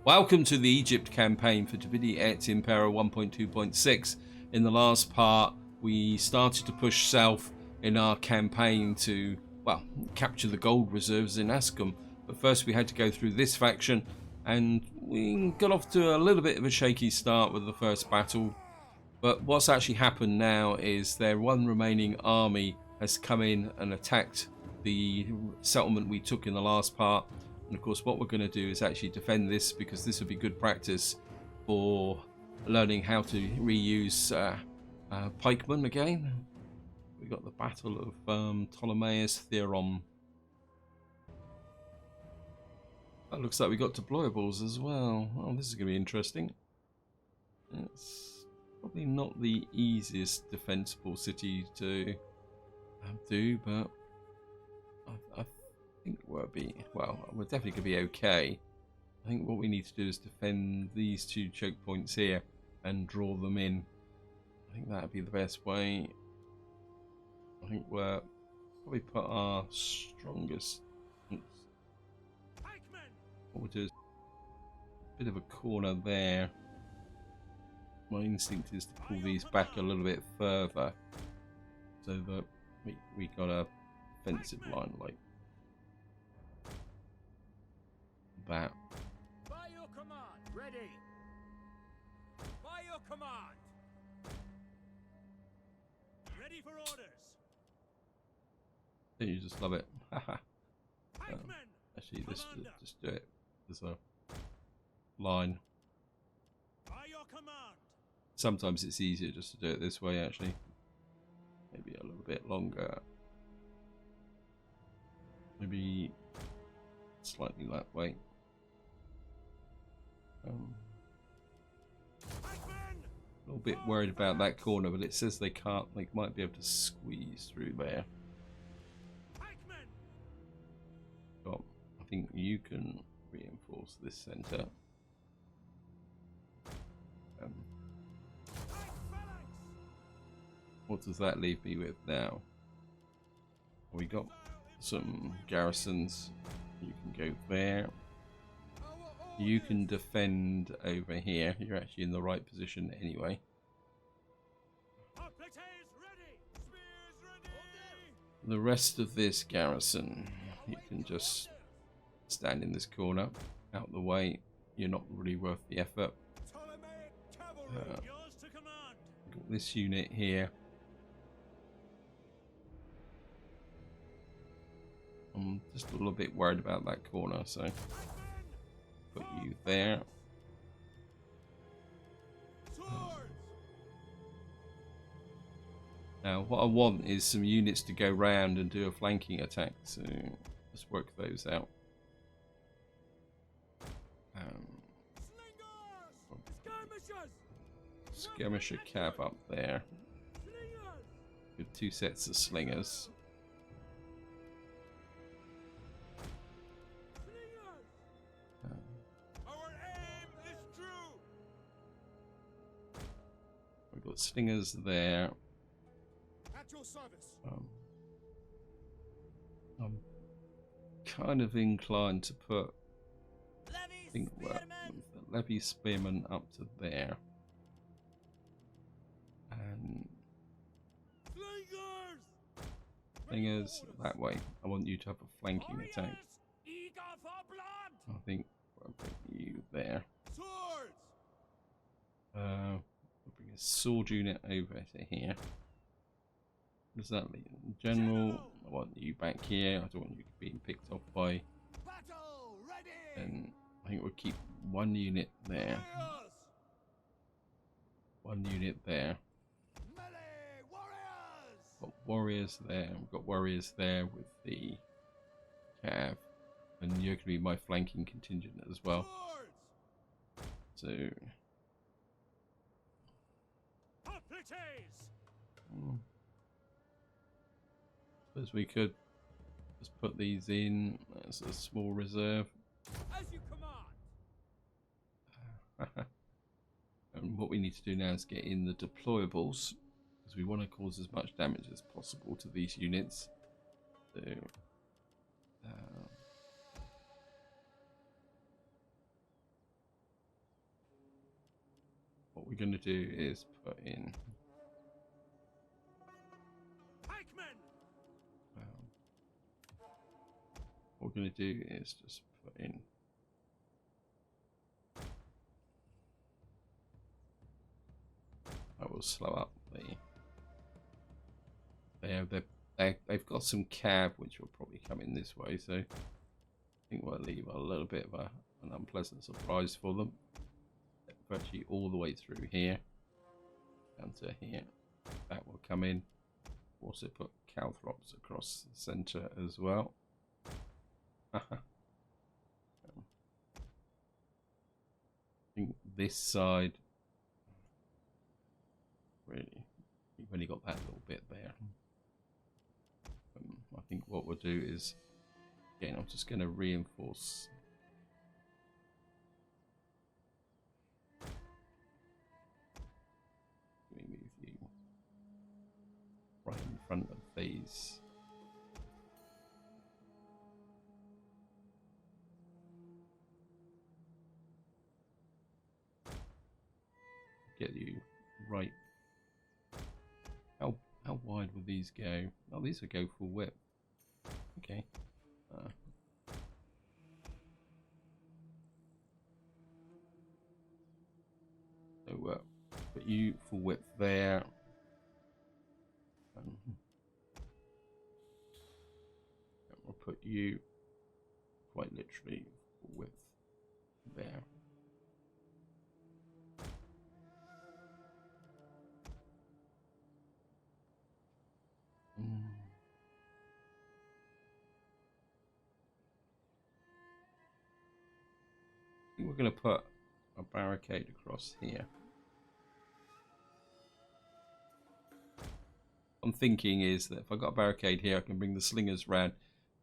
Welcome to the Egypt campaign for Divinity Et Impera 1.2.6. In the last part, we started to push south in our campaign to, well, capture the gold reserves in Ascom. But first we had to go through this faction, and we got off to a little bit of a shaky start with the first battle. But what's actually happened now is their one remaining army has come in and attacked the settlement we took in the last part. And of course what we're going to do is actually defend this, because this would be good practice for learning how to reuse pikemen again. We got the Battle of Ptolrmais Theron. That looks like we got deployables as well. Oh, this is going to be interesting. It's probably not the easiest defensible city to do, but I think we're definitely going to be okay. I think what we need to do is defend these two choke points here and draw them in. I think that would be the best way. I think we're probably put our strongest. What we'll do is a bit of a corner there. My instinct is to pull these back a little bit further so that we got a defensive line like that. By your command, ready. By your command. Ready for orders. Don't you just love it? Actually, just do it. There's a line. By your command. Sometimes it's easier just to do it this way, actually. Maybe a little bit longer. Maybe slightly that way. A little bit worried about that corner, but it says they can't. They might be able to squeeze through there. But I think you can reinforce this center. What does that leave me with now? We got some garrisons. You can go there. You can defend over here. You're actually in the right position anyway. The rest of this garrison, you can just stand in this corner, out the way. You're not really worth the effort. Got this unit here. I'm just a little bit worried about that corner, so put you there. Now what I want is some units to go round and do a flanking attack, so let's work those out. Skirmisher cab up there with 2 sets of slingers. We've got slingers there. At your service. I'm kind of inclined to put Levy Spearman up to there. And slingers that way. I want you to have a flanking attack. I think I'll put you there. We'll bring a sword unit over to here. What does that mean? In general, I want you back here. I don't want you being picked off by. And I think we'll keep 1 unit there. 1 unit there. Got warriors there. We've got warriors there with the cav, and you're going to be my flanking contingent as well. So. Suppose we could just put these in as a small reserve. As you command. And what we need to do now is get in the deployables, because we want to cause as much damage as possible to these units. So, we're going to do is put in Pikemen! what we're going to do is just put in I will slow up they've got some cav which will probably come in this way, so I think we'll leave a little bit of an unpleasant surprise for them. Virtually all the way through here down to here. That will come in. Also put calthrops across the center as well. I think this side really, you've only got that little bit there. I think what we'll do is, again, I'm just going to reinforce. Let me move you right in front of these. Get you right. How wide will these go? Oh, these will go full width. Okay. So put you full width there. We'll put you quite literally full width there. I think we're going to put a barricade across here. I'm thinking is that if I got a barricade here, I can bring the slingers round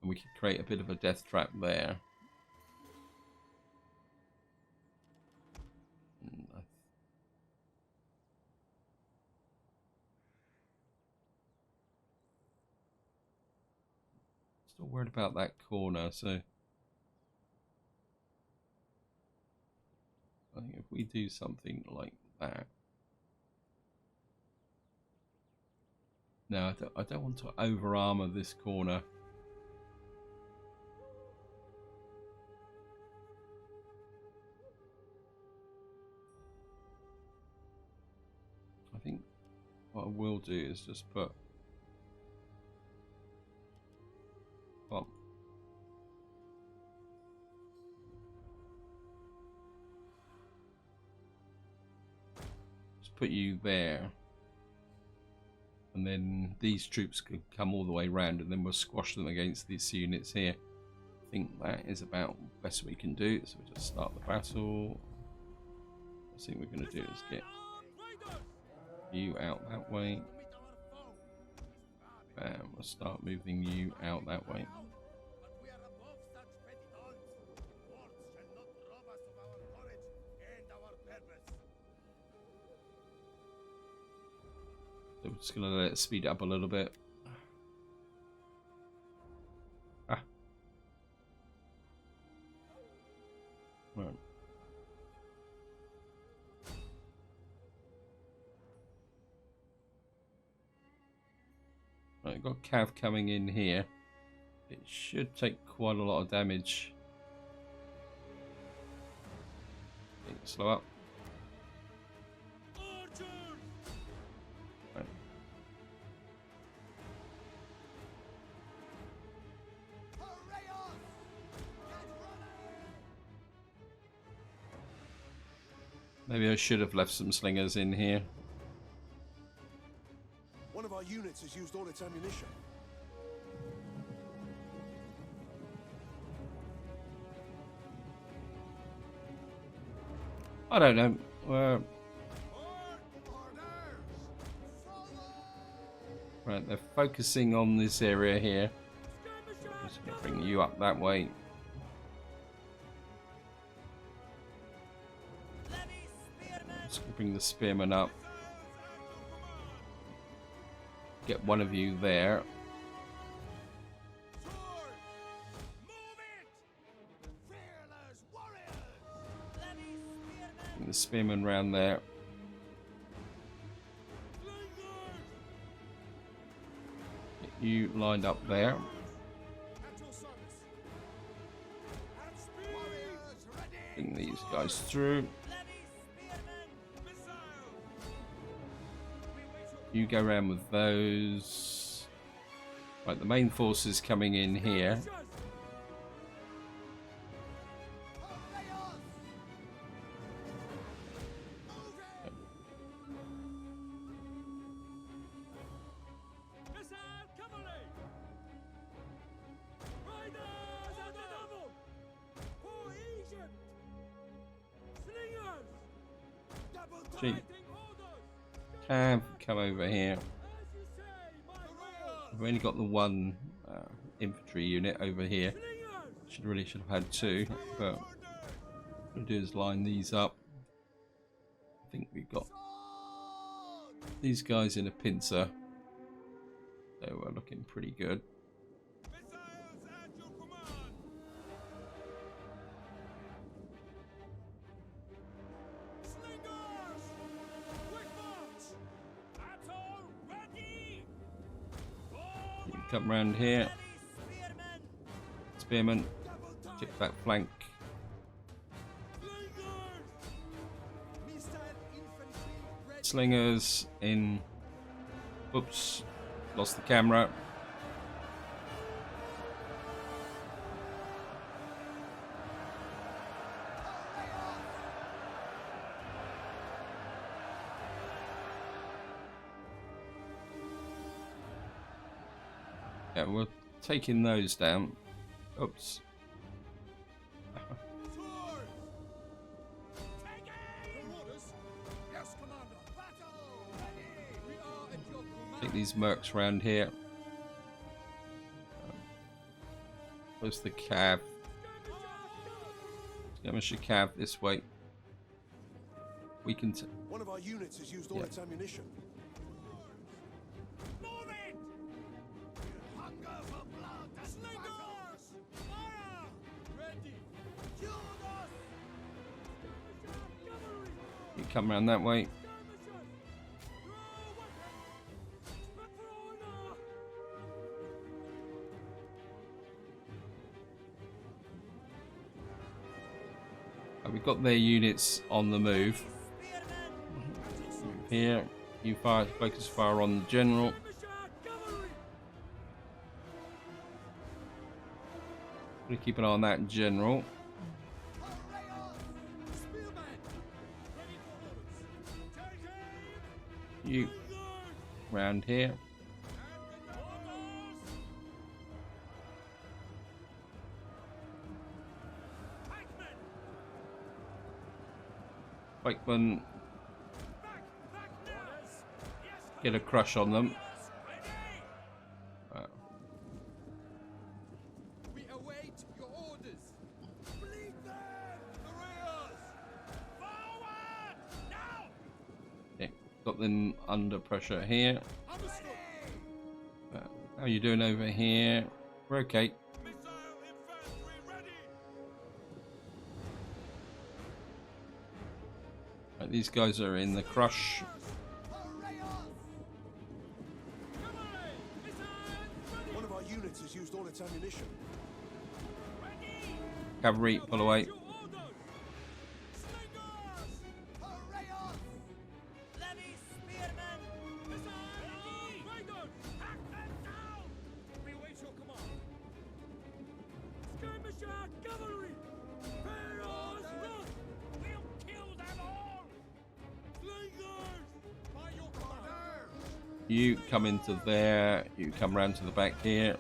and we can create a bit of a death trap there. Still worried about that corner, so I think if we do something like that. No, I don't want to over armor this corner. I think what I will do is just put put you there, and then these troops could come all the way around, and then we'll squash them against these units here. I think that is about the best we can do. So we'll just start the battle. I think we're going to do is get you out that way, and we'll start moving you out that way. So we're just going to let it speed up a little bit. Right. Right, got Cav coming in here. It should take quite a lot of damage. Okay, slow up. Right. Maybe I should have left some slingers in here. One of our units has used all its ammunition. I don't know. Right, they're focusing on this area here. I'm just going to bring you up that way. Just going to bring the spearmen up. Get one of you there. Bring the spearmen round there. You lined up there. At your service. And spear. Bring these guys through. You go around with those. Right, the main force is coming in here. Gee. Cav, come over here. We've only got the one infantry unit over here. Should have had two, but what we'll do is line these up. I think we've got these guys in a pincer, so we're looking pretty good. Come round here. Spearmen, check that flank. Slingers in. Oops, lost the camera. Yeah, we're taking those down. Oops. Take these mercs round here. Where's the cav? Skirmisher cav this way. We can. One of our units has used all its ammunition. You come around that way. We've got their units on the move. Here, you focus fire on the general. We keep an eye on that general. You round here. Pikemen, get a crush on them. We await your orders. Bleed them! Warriors! Forward! Now! Yeah, got them under pressure here. Understood. How are you doing over here? We're okay. Missile infantry ready. Right, these guys are in the crush. One of our units has used all its ammunition. Cavalry, pull away. You come into there, you come round to the back here.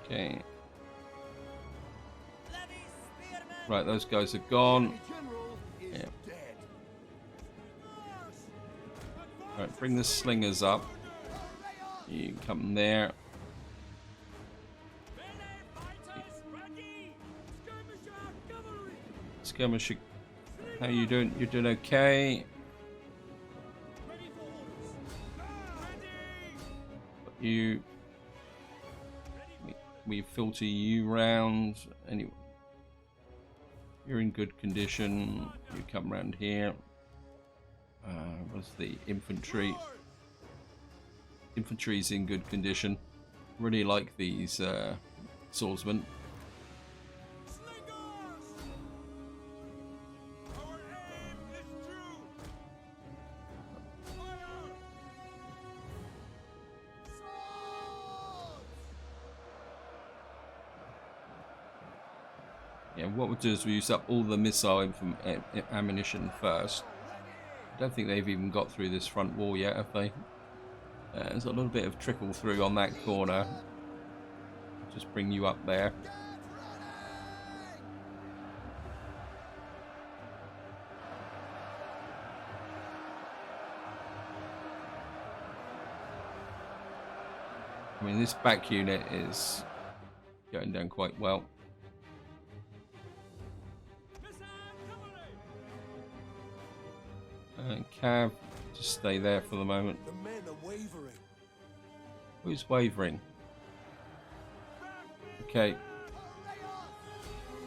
Okay. Right, those guys are gone. Yeah. Right, bring the slingers up. You can come there. Skirmisher, how you doing? You're doing okay. You, we filter you round. Anyway, You're in good condition. You come around here. What's the infantry? Infantry's in good condition. Really like these swordsmen. Slingers! Our aim is true! Fire! Swords! Yeah, what we'll do is we use up all the missile ammunition first. I don't think they've even got through this front wall yet, have they? There's a little bit of trickle through on that corner. Just bring you up there. Get ready! I mean, this back unit is going down quite well. Cav, just stay there for the moment. The men are wavering. Who's wavering? Okay,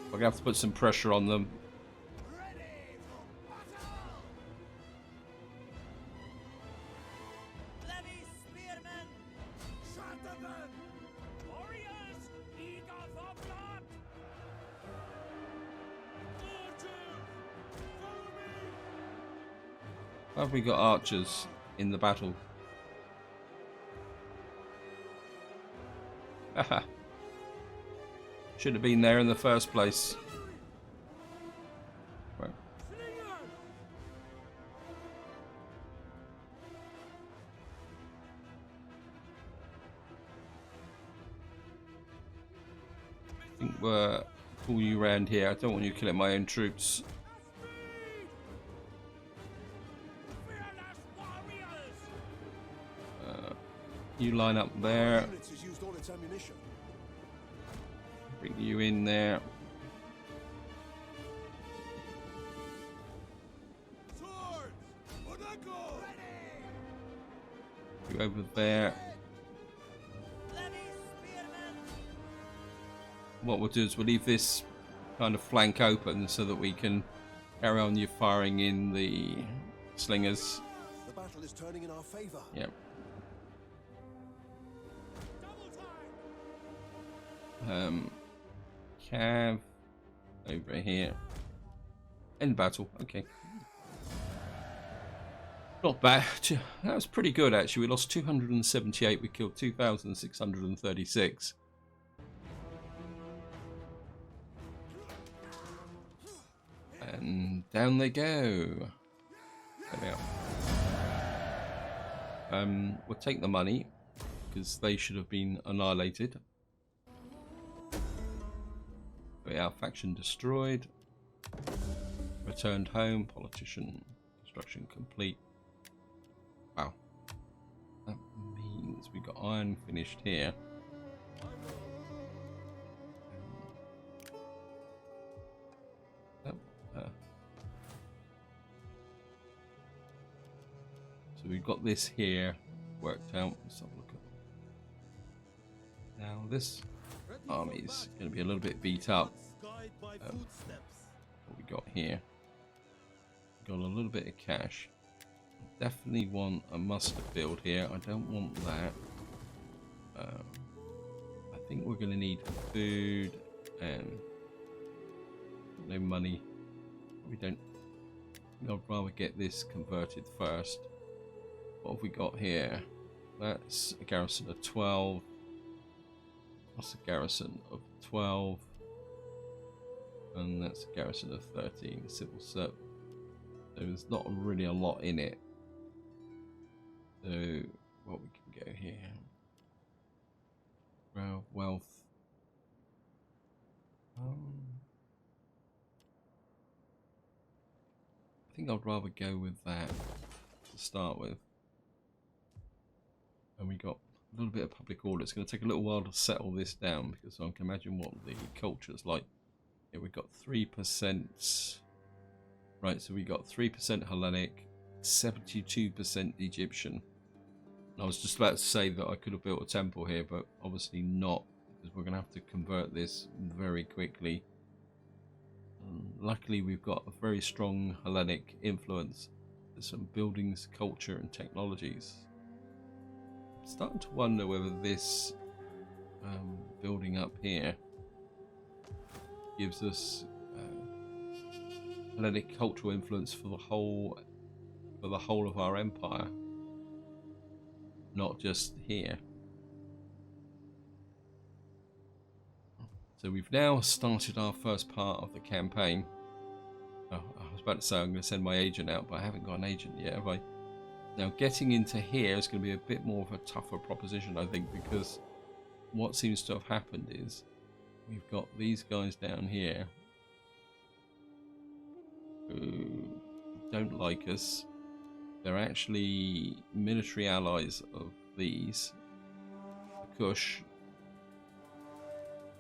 we're gonna have to put some pressure on them. Ready for battle! Levy spearmen, Shatter them! warriors, eager for blood. Archers! Follow me! How have we got archers in the battle? Haha. Should have been there in the first place. Right. Slingers! I think we'll pull you around here. I don't want you killing my own troops. Fearless warriors. You line up there. Units has used all its ammunition. Bring you in there. Swords! Onako! You over there. Levy spearmen, What we'll do is we'll leave this kind of flank open so that we can carry on your firing in the slingers. The battle is turning in our favor. Yep. Double time! Cav over here. End battle. Okay. Not bad. That was pretty good actually. We lost 278. We killed 2,636. And down they go. There they are. We'll take the money because they should have been annihilated. Our faction destroyed. Returned home. Politician construction complete. Wow. That means we got iron finished here. So we've got this here worked out. Let's have a look at. Now this army's going to be a little bit beat up. What we got here? Got a little bit of cash. Definitely want a muster build here. I don't want that. I think we're going to need food and no money. We don't. I'd rather get this converted first. What have we got here? That's a garrison of 12. That's a garrison of 12. And that's a garrison of 13. Civil servant. So there's not really a lot in it. So what we can go here. Wealth. I think I'd rather go with that to start with. And we got a little bit of public order. It's going to take a little while to settle this down because I can imagine what the culture's like. Yeah, we've got 3%. Right, so we got 3% Hellenic, 72% Egyptian. I was just about to say that I could have built a temple here, but obviously not, because we're going to have to convert this very quickly. Luckily, we've got a very strong Hellenic influence. There's some buildings, culture, and technologies. I'm starting to wonder whether this building up here gives us Hellenic cultural influence for the whole of our empire, not just here. So we've now started our first part of the campaign. Oh, I was about to say I'm going to send my agent out, but I haven't got an agent yet, have I? Now getting into here is going to be a bit more of a tougher proposition, I think, because what seems to have happened is we've got these guys down here who don't like us. They're actually military allies of these, the Kush.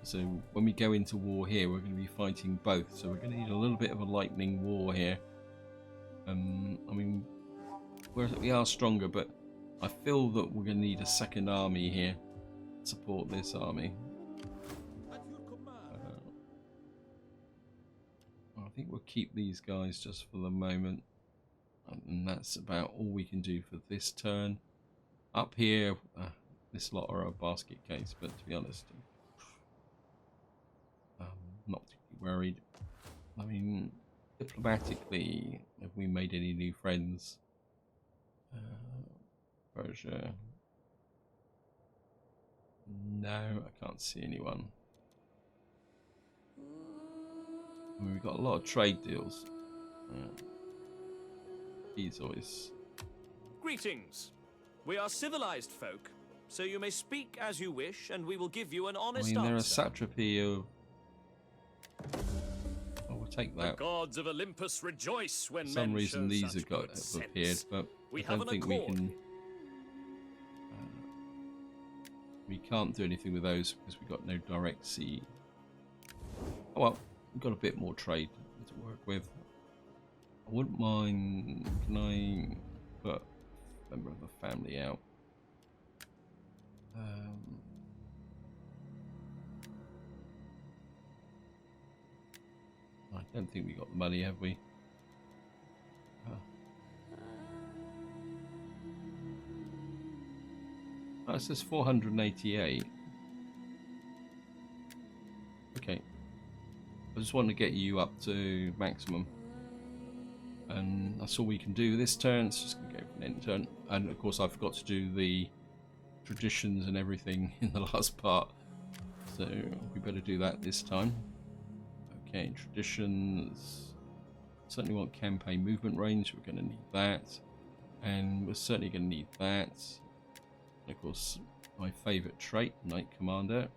So when we go into war here, we're going to be fighting both. So we're going to need a little bit of a lightning war here. I mean, we are stronger, but I feel that we're going to need a second army here to support this army. At your command. I think we'll keep these guys just for the moment. And that's about all we can do for this turn. Up here, this lot are a basket case, but to be honest, I'm not particularly worried. I mean, diplomatically, have we made any new friends? Persia. No, I can't see anyone. I mean, we've got a lot of trade deals. He's always... Greetings. We are civilized folk, so you may speak as you wish, and we will give you an I honest mean, they're a answer. satrapy of... Oh, we'll take The that. gods of Olympus rejoice when For some men reason, show these such have got good sense. appeared, but We I have don't an think we accord. can... we can't do anything with those because we've got no direct sea. Oh well, we've got a bit more trade to work with. I wouldn't mind... Can I put a member of the family out? I don't think we got the money, have we? Oh, it says 488. Okay. I just want to get you up to maximum. And that's all we can do this turn. It's just going to go for an end turn. And of course I forgot to do the traditions and everything in the last part. So we better do that this time. Okay, traditions. Certainly want campaign movement range. We're going to need that. And we're certainly going to need that. And of course, my favourite trait, Knight Commander.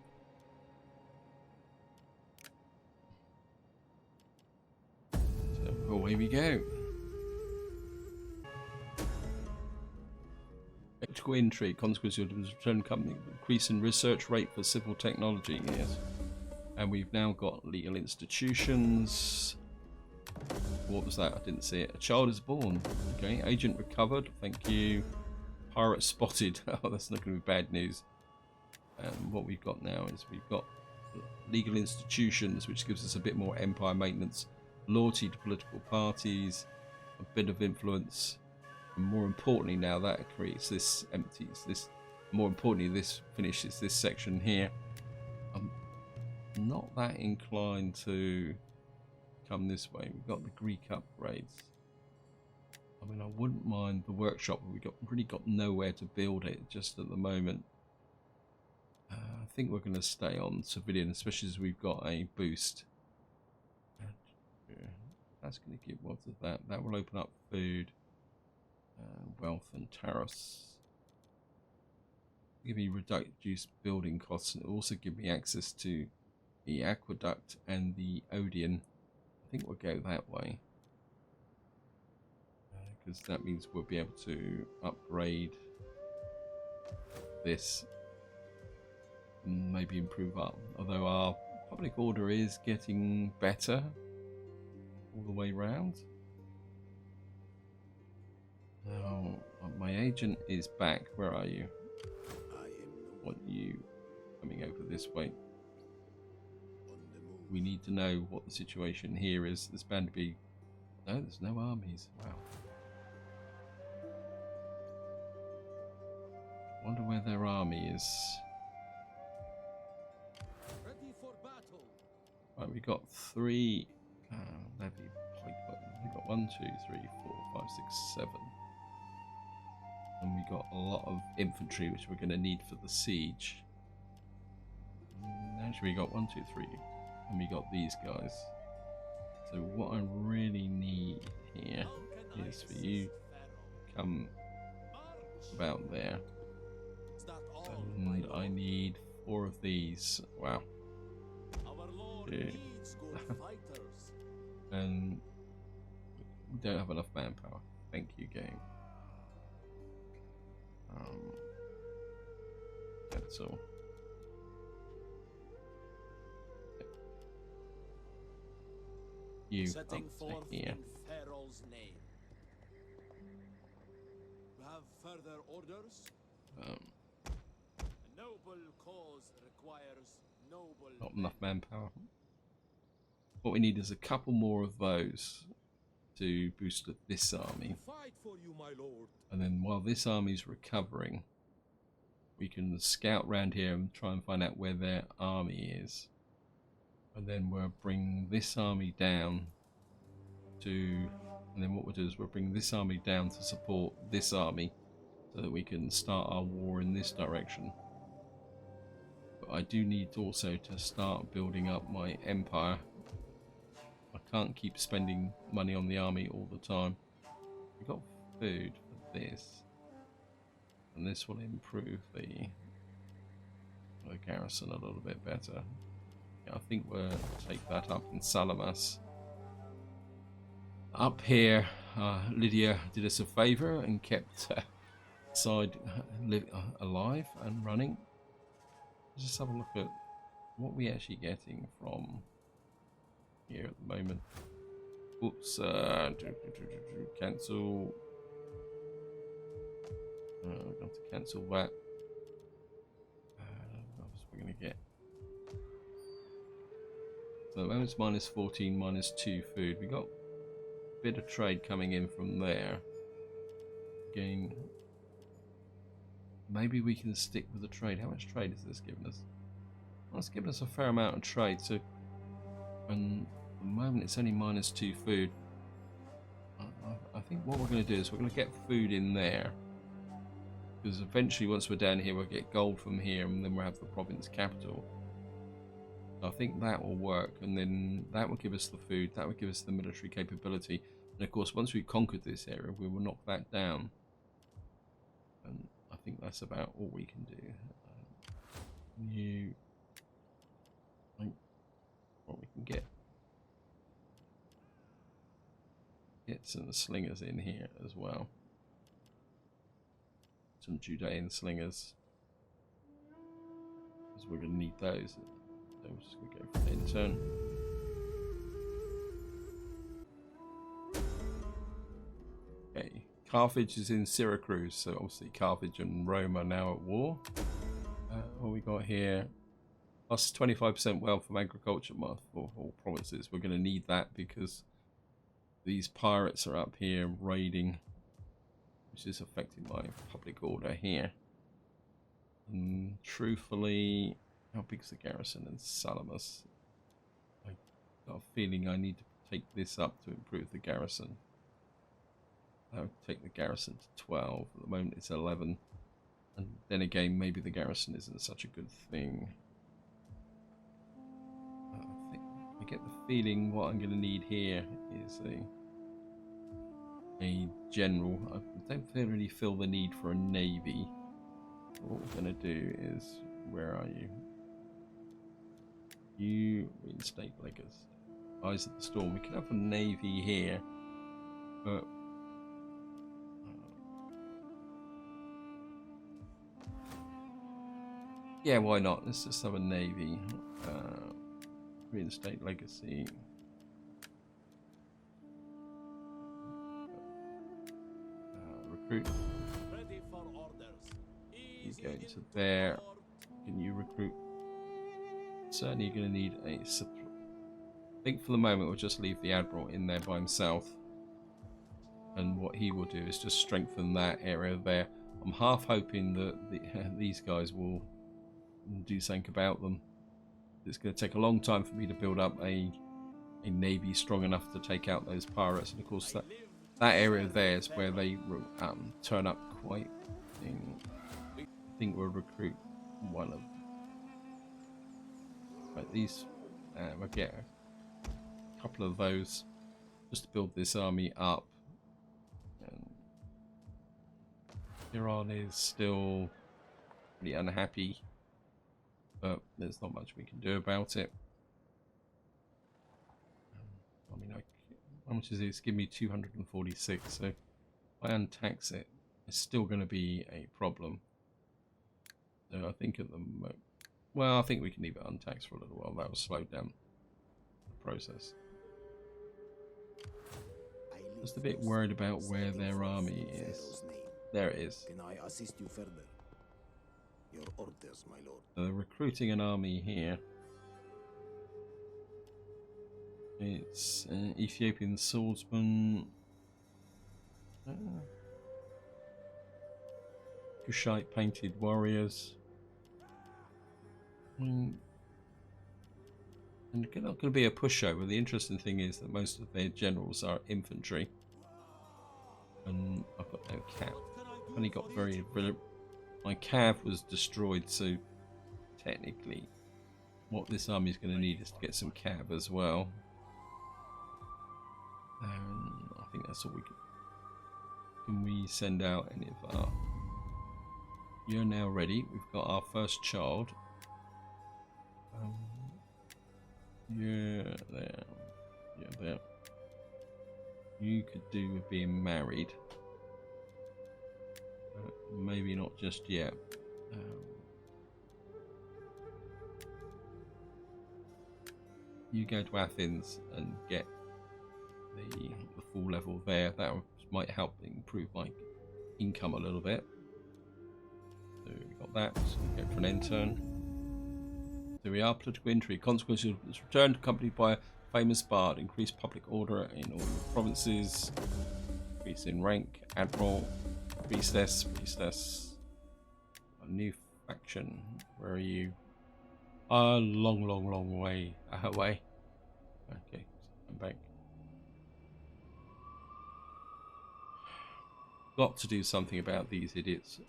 So away we go. Electrical intrigue, consequence of the return company, increase in research rate for civil technology, yes. And we've now got legal institutions. What was that? I didn't see it. A child is born. Okay, agent recovered. Thank you. Pirate spotted. Oh, that's not going to be bad news. What we've got now is we've got legal institutions, which gives us a bit more empire maintenance, loyalty to political parties, a bit of influence, and more importantly, now that creates this empties. This, more importantly, this finishes this section here. I'm not that inclined to come this way. We've got the Greek upgrades. I mean, I wouldn't mind the workshop, but we've really got nowhere to build it just at the moment. I think we're going to stay on civilian, especially as we've got a boost. That's going to give, what is that? That will open up food, wealth and tariffs. Give me reduced building costs, and also give me access to the aqueduct and the Odeon. I think we'll go that way. Because that means we'll be able to upgrade this and maybe improve our, although our public order is getting better all the way round. Now my agent is back. Where are you? I am no Want you coming over this way? on the move. we need to know what the situation here is. There's bound to be... No, there's no armies. Wow. Wonder where their army is. Ready for battle. Right, we got 3 levy pike button. We got 1, 2, 3, 4, 5, 6, 7. And we got a lot of infantry, which we're going to need for the siege. Actually, we got 1, 2, 3, and we got these guys. So what I really need here is for you to come about there. And I need 4 of these. Wow. Our Lord Yeah. needs good fighters. And we don't have enough manpower. Thank you, game. Cancel. You Setting up forth to here. in Pharaoh's name. You have further orders? Um, A noble cause requires noble not men. enough manpower. What we need is a couple more of those to boost this army. Fight for you, my lord. And then while this army's recovering, we can scout around here and try and find out where their army is. And then we'll bring this army down to... And then what we'll do is we'll bring this army down to support this army so that we can start our war in this direction. But I do need also to start building up my empire. I can't keep spending money on the army all the time. We've got food for this. And this will improve the garrison a little bit better. Yeah, I think we'll take that up in Salamis. Up here, Lydia did us a favour and kept side alive and running. Let's just have a look at what we're actually getting from here at the moment. Oops, cancel. We're going to cancel that. What else we're going to get? So at the moment it's minus 14, minus 2 food. We got a bit of trade coming in from there. Again, maybe we can stick with the trade. How much trade is this giving us? Well, it's given us a fair amount of trade. So, and at the moment it's only minus 2 food. I think what we're going to do is we're going to get food in there. Because eventually once we're down here we'll get gold from here and then we'll have the province capital. I think that will work, and then that will give us the food, that will give us the military capability, and of course once we've conquered this area we will knock that down, and I think that's about all we can do. What we can get some slingers in here as well, some Judean slingers, because we're going to need those. So we're just going to go for an intern. Okay, Carthage is in Syracuse, so obviously Carthage and Rome are now at war. What we got here? Plus 25% wealth from agriculture for all provinces. We're going to need that because these pirates are up here raiding, which is affecting my public order here. And truthfully, how big is the garrison in Salamis? I got a feeling I need to take this up to improve the garrison. I'll take the garrison to 12. At the moment it's 11. And then again, maybe the garrison isn't such a good thing. I get the feeling what I'm going to need here is a general. I don't really feel the need for a navy. What we're going to do is, where are you? You reinstate Lakers. Eyes of the Storm. We can have a navy here, but yeah, why not? Let's just have a navy. Reinstate Legacy. Recruit. Ready for orders. You Easy go in into to there. port. Can you recruit? Certainly, you're going to need a think for the moment we'll just leave the Admiral in there by himself. And what he will do is just strengthen that area there. I'm half hoping that these guys will do something about them. It's going to take a long time for me to build up a navy strong enough to take out those pirates. And of course that area there is where they turn up quite. I think we'll recruit one of them. But these, we'll get a couple of those just to build this army up. Iran is still pretty unhappy, but there's not much we can do about it. I mean, how much is it? It's giving me 246, so if I untax it, it's still going to be a problem. So I think at the moment, well, I think we can leave it untaxed for a little while. That will slow down the process. Just a bit worried about where their army is. There it is. Can I assist you further? Your orders, my lord. So they're recruiting an army here. It's Ethiopian swordsmen, Kushite painted warriors. And it's not going to be a pushover. The interesting thing is that most of their generals are infantry. And I've got no cap. I've only got my cav was destroyed, so technically what this army is going to need is to get some cav as well. I think that's all we can we send out any of our... You're now ready. We've got our first child. Yeah, there. Yeah, there. You could do with being married. Maybe not just yet. You go to Athens and get the full level there. That might help improve my income a little bit. So we got that. So we go for an intern. There we are. Political intrigue. Consequences of its return, accompanied by a famous bard. Increased public order in all the provinces. Increase in rank. Admiral. Priestess. A new faction. Where are you? A long way away. Okay, I'm back. Got to do something about these idiots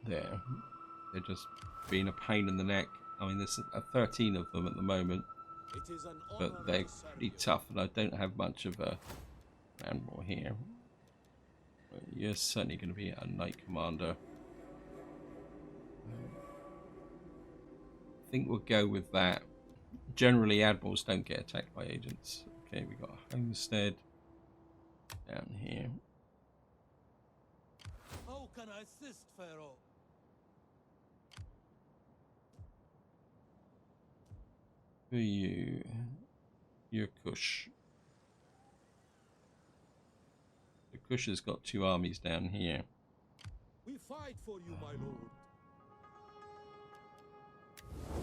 there. They're just being a pain in the neck. I mean, there's 13 of them at the moment, but they're pretty tough, and I don't have much of a admiral here. But you're certainly going to be a knight commander. I think we'll go with that. Generally, admirals don't get attacked by agents. Okay, we got a homestead down here. How can I assist, Pharaoh? Who are you? You're Kush. The Kush has got two armies down here. We fight for you, my lord.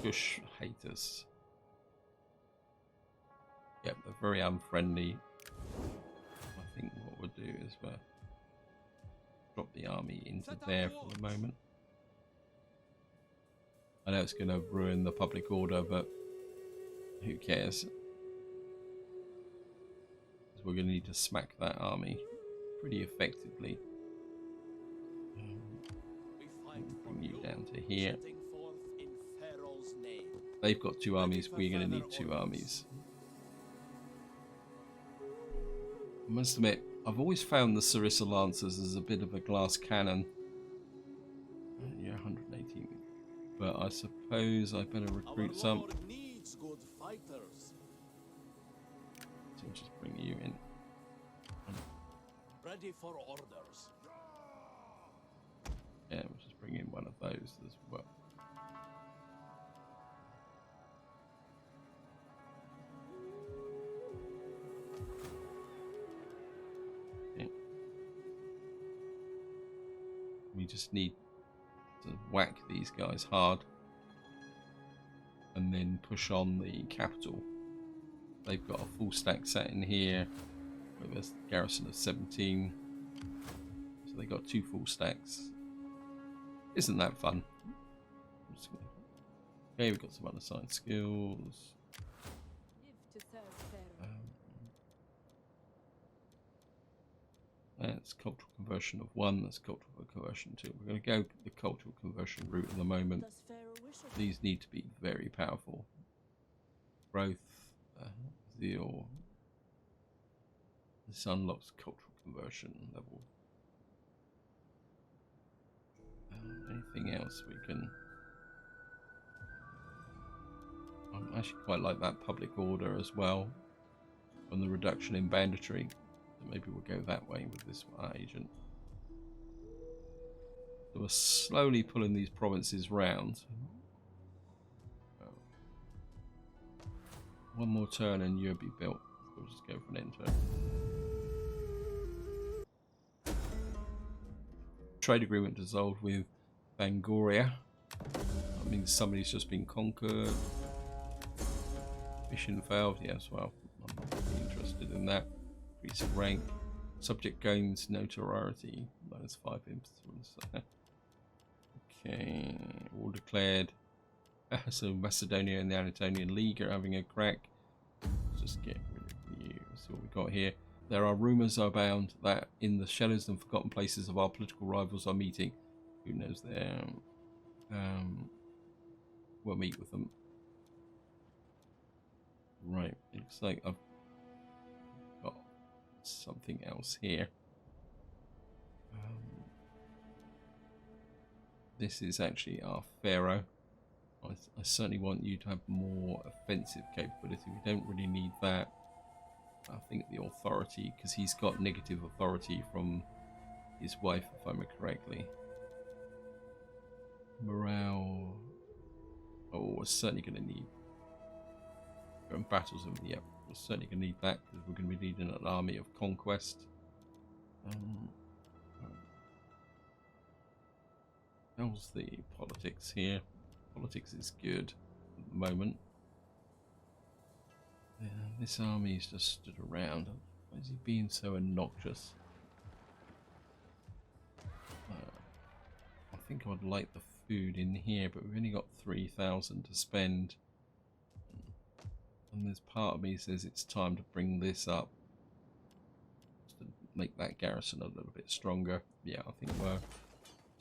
Kush hate us. Yep, they're very unfriendly. I think what we'll do is we'll drop the army into there for the moment. I know it's going to ruin the public order, but who cares? We're going to need to smack that army pretty effectively. Bring you down to here. They've got two armies, we're going to need two armies. I must admit, I've always found the Sarissa Lancers as a bit of a glass cannon. Yeah, 118. But I suppose I better recruit some. Good fighters. So just bring you in. Ready for orders. Yeah, we'll just bring in one of those as well. Okay. We just need to whack these guys hard and then push on the capital. they've got a full stack set in here with a garrison of 17. So they got 2 full stacks. Isn't that fun? Okay, we've got some unassigned skills. Live to serve Pharaoh. That's cultural conversion of 1. That's cultural conversion 2. We're going to go the cultural conversion route at the moment. Does Pharaoh wish it? These need to be very powerful. Growth, zeal. This unlocks cultural conversion level. Anything else we can... I actually quite like that public order as well, and the reduction in banditry. So maybe we'll go that way with this agent. So we're slowly pulling these provinces round. One more turn and you'll be built. We'll just go for an end turn. Trade agreement dissolved with Bangoria. That means somebody's just been conquered. Mission failed. Yes, well, I'm not really interested in that. Increase of rank. Subject gains notoriety. -5 influence. Okay, all declared. So Macedonia and the Anatolian League are having a crack. Let's just get rid of you. See what we've got here. There are rumours abound that in the shadows and forgotten places of our political rivals are meeting. Who knows them? We'll meet with them. Right, looks like I've got something else here. This is actually our Pharaoh. I certainly want you to have more offensive capability. We don't really need that. I think the authority, because he's got negative authority from his wife, if I remember correctly. Morale. Oh, we're certainly going to need. We're in battles over the. Yep, we're certainly going to need that because we're going to be leading an army of conquest. How's the politics here? Politics is good at the moment. Yeah, this army's just stood around. Why is he being so obnoxious? I think I'd like the food in here, but we've only got 3,000 to spend. And there's part of me says it's time to bring this up. Just to make that garrison a little bit stronger. Yeah, I think we'll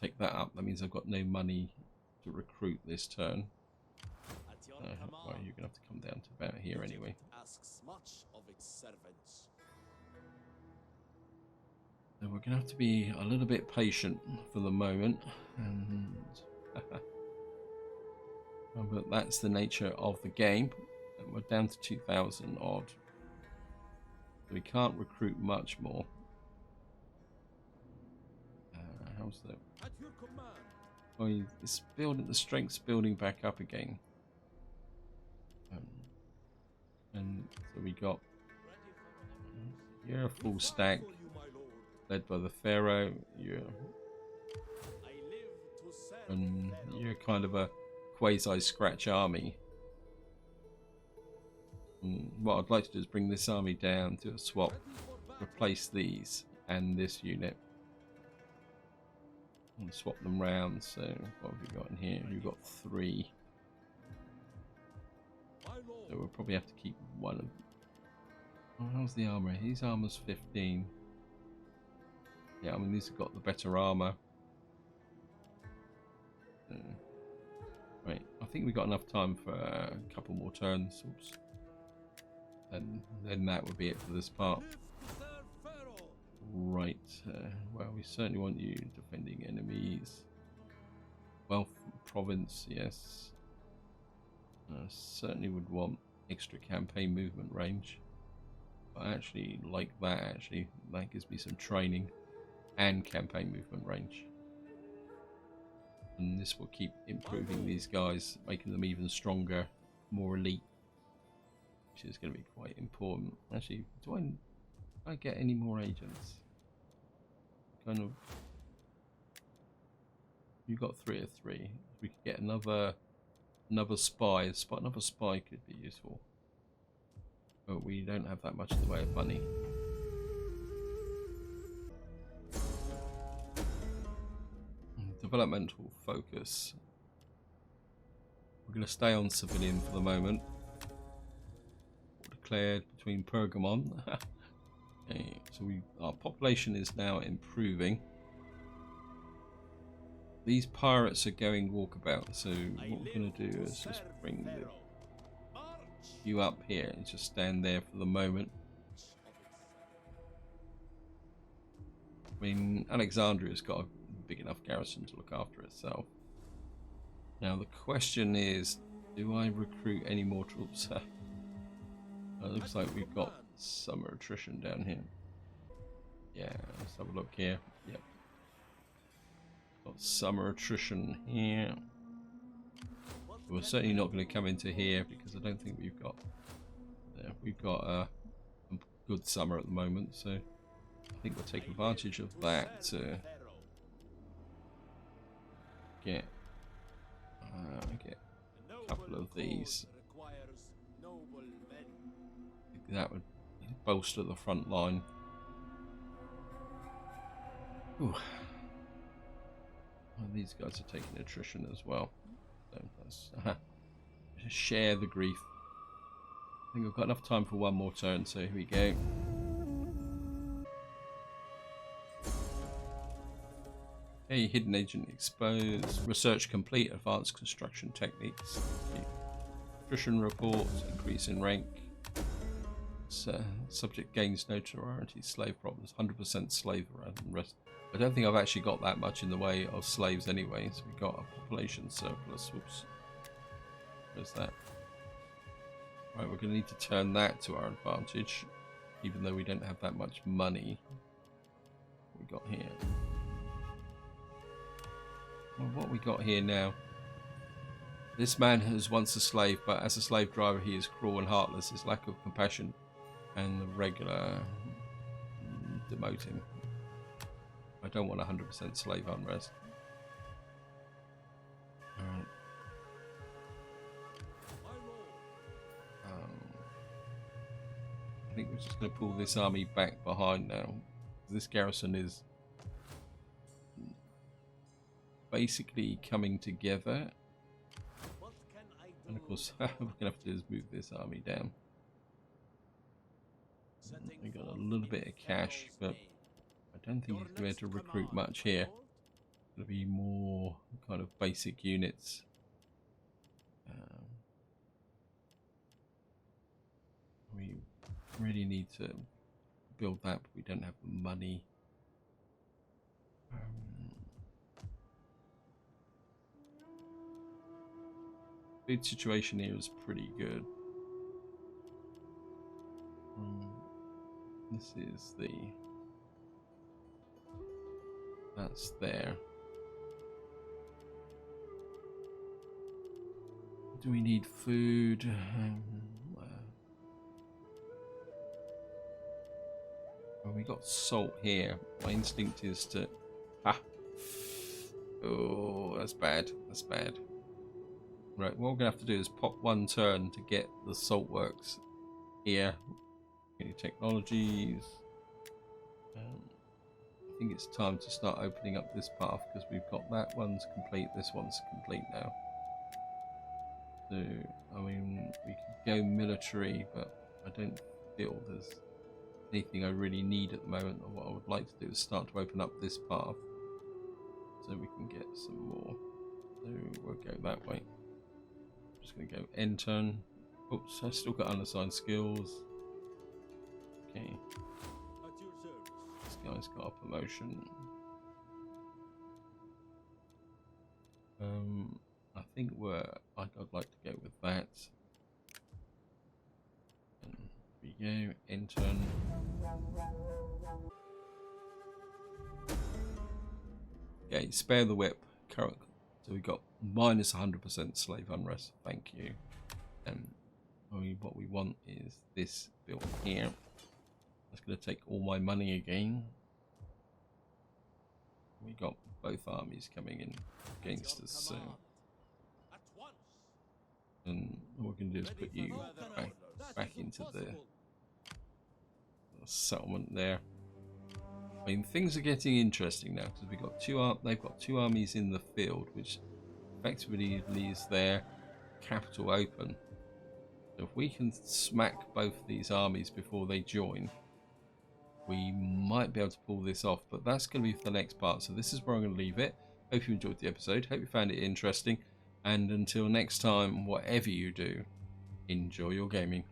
take that up. That means I've got no money to recruit this turn. At your Well, command, you're going to have to come down to about here anyway. asks much of its servants. So we're going to have to be a little bit patient for the moment. And but that's the nature of the game. And we're down to 2,000 odd. So we can't recruit much more. How's that? At your command. Oh, it's building, the strength's building back up again. And so we got, you're a full stack, For you, my lord. led by the Pharaoh. You're, I live to serve and Pharaoh. you're kind of a quasi-scratch army. And what I'd like to do is bring this army down to a swap, Ready for battle. replace these and this unit. And swap them round. So what have we got in here? We've got 3. My So lord. we'll probably have to keep one of. Oh, how's the armor? His armor's 15. Yeah, I mean these have got the better armor. Right, I think we've got enough time for a couple more turns. Oops. And then that would be it for this part. Live to serve Pharaoh. Right, well, we certainly want you defending enemies. Wealth province, yes. Certainly would want extra campaign movement range. I actually like that, actually. That gives me some training and campaign movement range. And this will keep improving these guys, making them even stronger, more elite. Which is going to be quite important. Actually, do I get any more agents? Kind of. You got 3 of 3. We could get another spy. Another spy could be useful. but we don't have that much in the way of money. Developmental focus. We're going to stay on civilian for the moment. Declared between Pergamon. Okay, so our population is now improving. These pirates are going walkabout, so what we're going to do is just bring you up here and just stand there for the moment. I mean, Alexandria's got a big enough garrison to look after itself. Now the question is, do I recruit any more troops? It looks like we've got summer attrition down here. Yeah, let's have a look here. Yep. Got summer attrition here. We're certainly not going to come into here because I don't think we've got a good summer at the moment, so I think we'll take advantage of that to get a couple of these. That would bolster the front line. Ooh. Well, these guys are taking attrition as well. So let's share the grief. I think I've got enough time for one more turn, so here we go. A hidden agent exposed. Research complete. Advanced construction techniques. Attrition reports. Increase in rank. Subject gains notoriety. Slave problems. 100% slave unrest. I don't think I've actually got that much in the way of slaves anyway. So we've got a population surplus. Whoops. Where's that? Right, we're going to need to turn that to our advantage, even though we don't have that much money. What we got here? Well, what we got here now? This man was once a slave, but as a slave driver he is cruel and heartless. His lack of compassion and the regular demote him. I don't want 100% slave unrest. Alright. I think we're just going to pull this army back behind now. This garrison is basically coming together. And of course, what we're going to have to do is move this army down. We got a little bit of cash, but I don't think he's going to be able to recruit much here. It'll be more kind of basic units. We really need to build that, but we don't have the money. Food situation here is pretty good. This is that's there. Do we need food? Well, we got salt here. My instinct is to... Oh, that's bad. That's bad. Right, what we're going to have to do is pop one turn to get the salt works here. Any technologies. I think it's time to start opening up this path because we've got that one's complete, this one's complete now. So, I mean, we could go military, but I don't feel there's anything I really need at the moment. And what I would like to do is start to open up this path so we can get some more. So we'll go that way. Just going to go end turn. Oops, I still got unassigned skills. Okay. This guy's got a promotion. I think I'd like to go with that. And here we go, end turn. Okay, spare the whip. Current. So we got minus 100% slave unrest. Thank you. And what we want is this built here. That's going to take all my money again. We got both armies coming in against us soon. And what we're going to do is put you back back into the settlement there. I mean, things are getting interesting now because they've got two armies in the field, which effectively leaves their capital open. So if we can smack both of these armies before they join, we might be able to pull this off. But that's going to be for the next part. So this is where I'm going to leave it. Hope you enjoyed the episode. Hope you found it interesting. And until next time, whatever you do, enjoy your gaming.